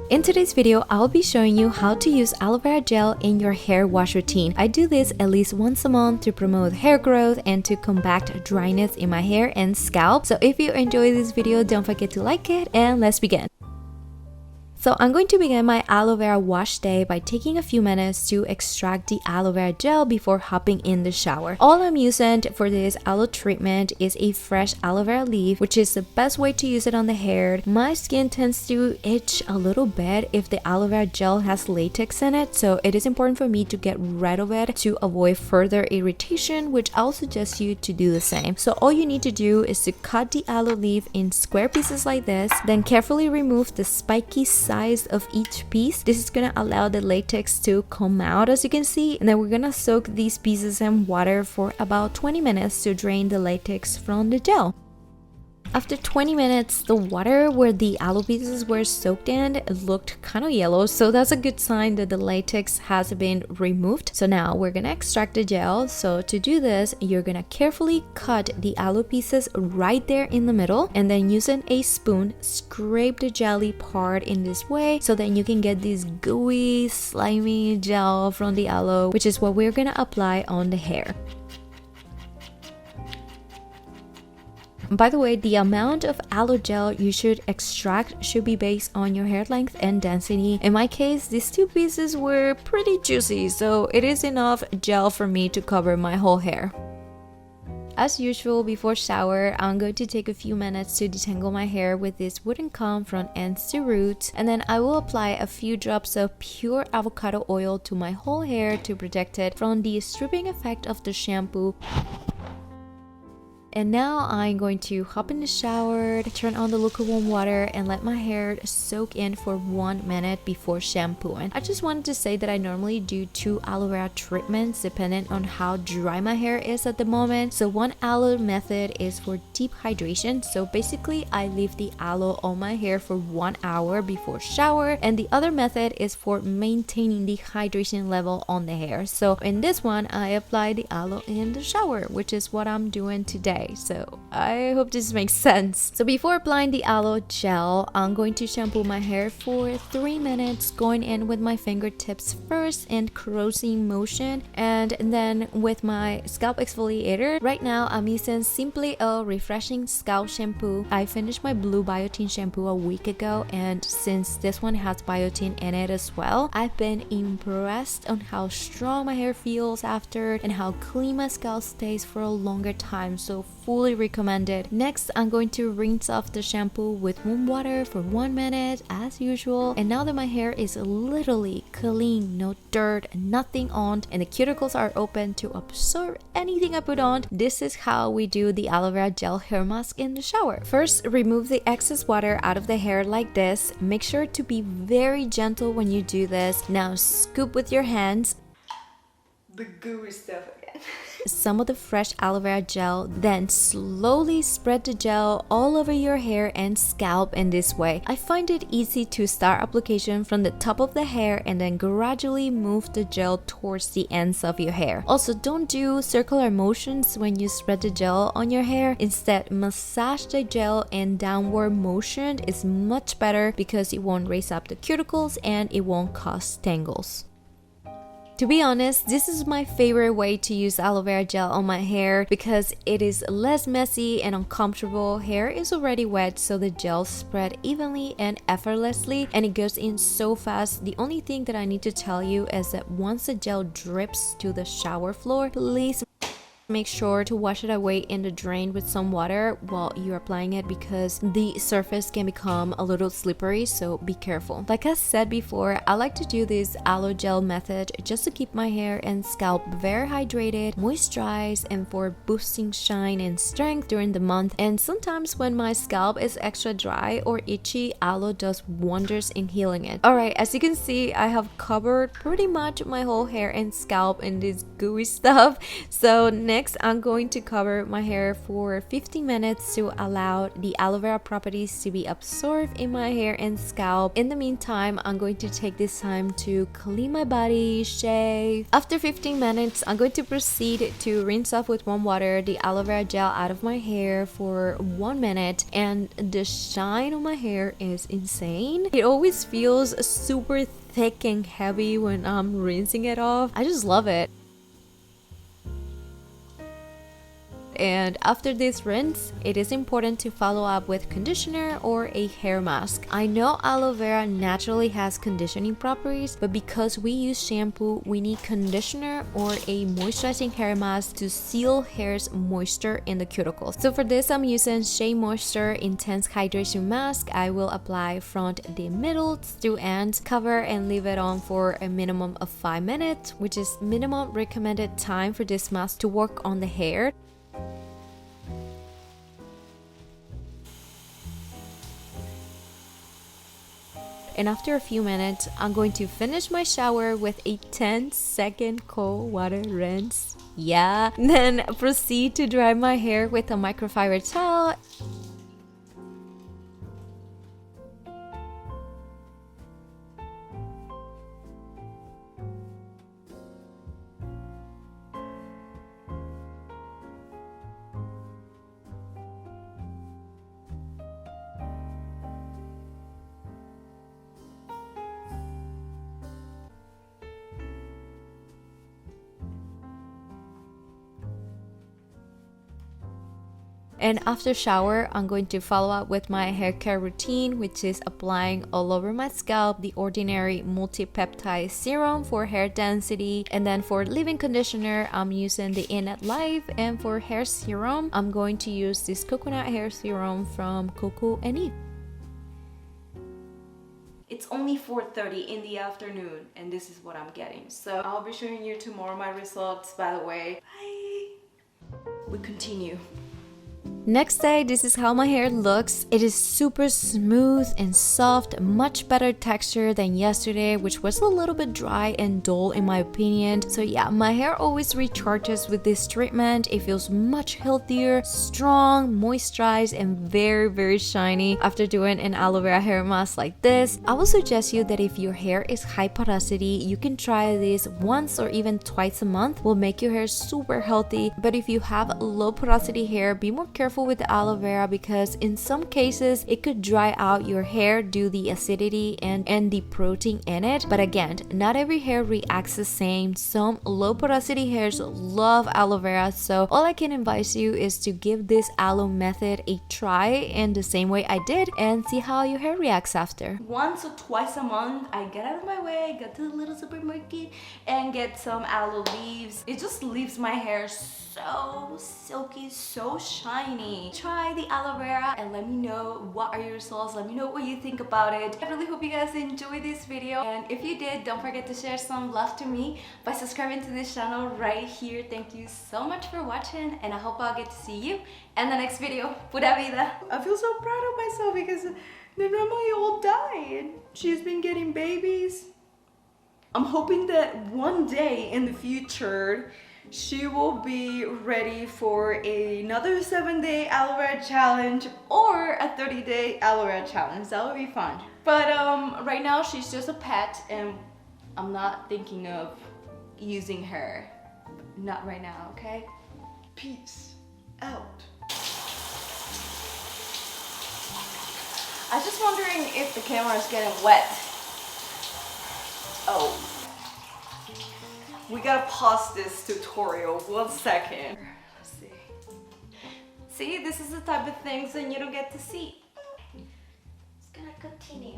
In today's video, I'll be showing you how to use aloe vera gel in your hair wash routine. I do this at least once a month to promote hair growth and to combat dryness in my hair and scalp. So if you enjoy this video, don't forget to like it, and let's begin. So I'm going to begin my aloe vera wash day by taking a few minutes to extract the aloe vera gel before hopping in the shower. All I'm using for this aloe treatment is a fresh aloe vera leaf, which is the best way to use it on the hair. My skin tends to itch a little bit if the aloe vera gel has latex in it, so it is important for me to get rid of it to avoid further irritation, which I'll suggest you to do the same. So all you need to do is to cut the aloe leaf in square pieces like this, then carefully remove the spiky sides of each piece. This is gonna allow the latex to come out, as you can see, and then we're gonna soak these pieces in water for about 20 minutes to drain the latex from the gel. After 20 minutes, the water where the aloe pieces were soaked in looked kind of yellow, so that's a good sign that the latex has been removed. So now we're gonna extract the gel. So to do this, you're gonna carefully cut the aloe pieces right there in the middle, and then using a spoon, scrape the jelly part in this way, so then you can get this gooey, slimy gel from the aloe, which is what we're gonna apply on the hair. By the way, the amount of aloe gel you should extract should be based on your hair length and density. In my case, these two pieces were pretty juicy, so it is enough gel for me to cover my whole hair. As usual, before shower, I'm going to take a few minutes to detangle my hair with this wooden comb from ends to roots, and then I will apply a few drops of pure avocado oil to my whole hair to protect it from the stripping effect of the shampoo. And now I'm going to hop in the shower, turn on the lukewarm water, and let my hair soak in for 1 minute before shampooing. I just wanted to say that I normally do 2 aloe vera treatments depending on how dry my hair is at the moment. So one aloe method is for deep hydration. So basically I leave the aloe on my hair for 1 hour before shower, and the other method is for maintaining the hydration level on the hair. So in this one, I apply the aloe in the shower, which is what I'm doing today. So I hope this makes sense. So before applying the aloe gel, I'm going to shampoo my hair for 3 minutes, going in with my fingertips first in crossing motion, and then with my scalp exfoliator. Right now I'm using Simply a refreshing scalp shampoo. I finished my blue biotin shampoo a week ago, and since this one has biotin in it as well, I've been impressed on how strong my hair feels after and how clean my scalp stays for a longer time. So fully recommended. Next, I'm going to rinse off the shampoo with warm water for 1 minute as usual. And now that my hair is literally clean, no dirt, nothing on, and the cuticles are open to absorb anything I put on, this is how we do the aloe vera gel hair mask in the shower. First, remove the excess water out of the hair like this. Make sure to be very gentle when you do this. Now scoop with your hands the gooey stuff again. some of the fresh aloe vera gel, then slowly spread the gel all over your hair and scalp in this way. I find it easy to start application from the top of the hair and then gradually move the gel towards the ends of your hair. Also, don't do circular motions when you spread the gel on your hair. Instead, massage the gel in downward motion is much better because it won't raise up the cuticles and it won't cause tangles. To be honest, this is my favorite way to use aloe vera gel on my hair because it is less messy and uncomfortable. Hair is already wet, so the gel spread evenly and effortlessly, and it goes in so fast. The only thing that I need to tell you is that once the gel drips to the shower floor, please make sure to wash it away in the drain with some water while you're applying it because the surface can become a little slippery, so be careful. Like I said before, I like to do this aloe gel method just to keep my hair and scalp very hydrated, moisturized, and for boosting shine and strength during the month. And sometimes when my scalp is extra dry or itchy, aloe does wonders in healing it. Alright, as you can see, I have covered pretty much my whole hair and scalp in this gooey stuff. So now Next, I'm going to cover my hair for 15 minutes to allow the aloe vera properties to be absorbed in my hair and scalp. In the meantime, I'm going to take this time to clean my body, shave. After 15 minutes, I'm going to proceed to rinse off with warm water the aloe vera gel out of my hair for 1 minute, and the shine on my hair is insane. It always feels super thick and heavy when I'm rinsing it off. I just love it. And after this rinse, it is important to follow up with conditioner or a hair mask. I know aloe vera naturally has conditioning properties, but because we use shampoo, we need conditioner or a moisturizing hair mask to seal hair's moisture in the cuticles. So for this, I'm using Shea Moisture Intense Hydration Mask. I will apply front, the middle, to ends, cover and leave it on for a minimum of 5 minutes, which is minimum recommended time for this mask to work on the hair. And after a few minutes, I'm going to finish my shower with a 10-second cold water rinse. Yeah. Then proceed to dry my hair with a microfiber towel. And after shower, I'm going to follow up with my hair care routine, which is applying all over my scalp the ordinary multi-peptide serum for hair density. And then for leave-in conditioner, I'm using the Innate Life. And for hair serum, I'm going to use this coconut hair serum from Coco and Eve. It's only 4:30 in the afternoon and this is what I'm getting. So I'll be showing you tomorrow my results, by the way. Bye! We continue. Next day, this is how my hair looks. It is super smooth and soft, much better texture than yesterday, which was a little bit dry and dull in my opinion. So yeah, my hair always recharges with this treatment. It feels much healthier, strong, moisturized, and very shiny after doing an aloe vera hair mask like this. I will suggest you that if your hair is high porosity, you can try this once or even twice a month. Will make your hair super healthy. But if you have low porosity hair, be more careful with the aloe vera because in some cases it could dry out your hair due to the acidity and the protein in it. But again, not every hair reacts the same. Some low porosity hairs love aloe vera, so all I can advise you is to give this aloe method a try in the same way I did and see how your hair reacts after. Once or twice a month, I get out of my way, go to the little supermarket and get some aloe leaves. It just leaves my hair so silky, so shiny. Try the aloe vera and let me know what are your results. Let me know what you think about it. I really hope you guys enjoyed this video, and if you did, don't forget to share some love to me by subscribing to this channel right here. Thank you so much for watching, and I hope I'll get to see you in the next video. Pura Vida. I feel so proud of myself because they normally all die and she's been getting babies. I'm hoping that one day in the future she will be ready for another 7-day aloe vera challenge or a 30-day aloe vera challenge. That would be fun. But right now she's just a pet and I'm not thinking of using her. Not right now, okay? Peace out. I was just wondering if the camera is getting wet. Oh. We gotta pause this tutorial 1 second. Let's see. See, this is the type of things that you don't get to see. It's gonna continue.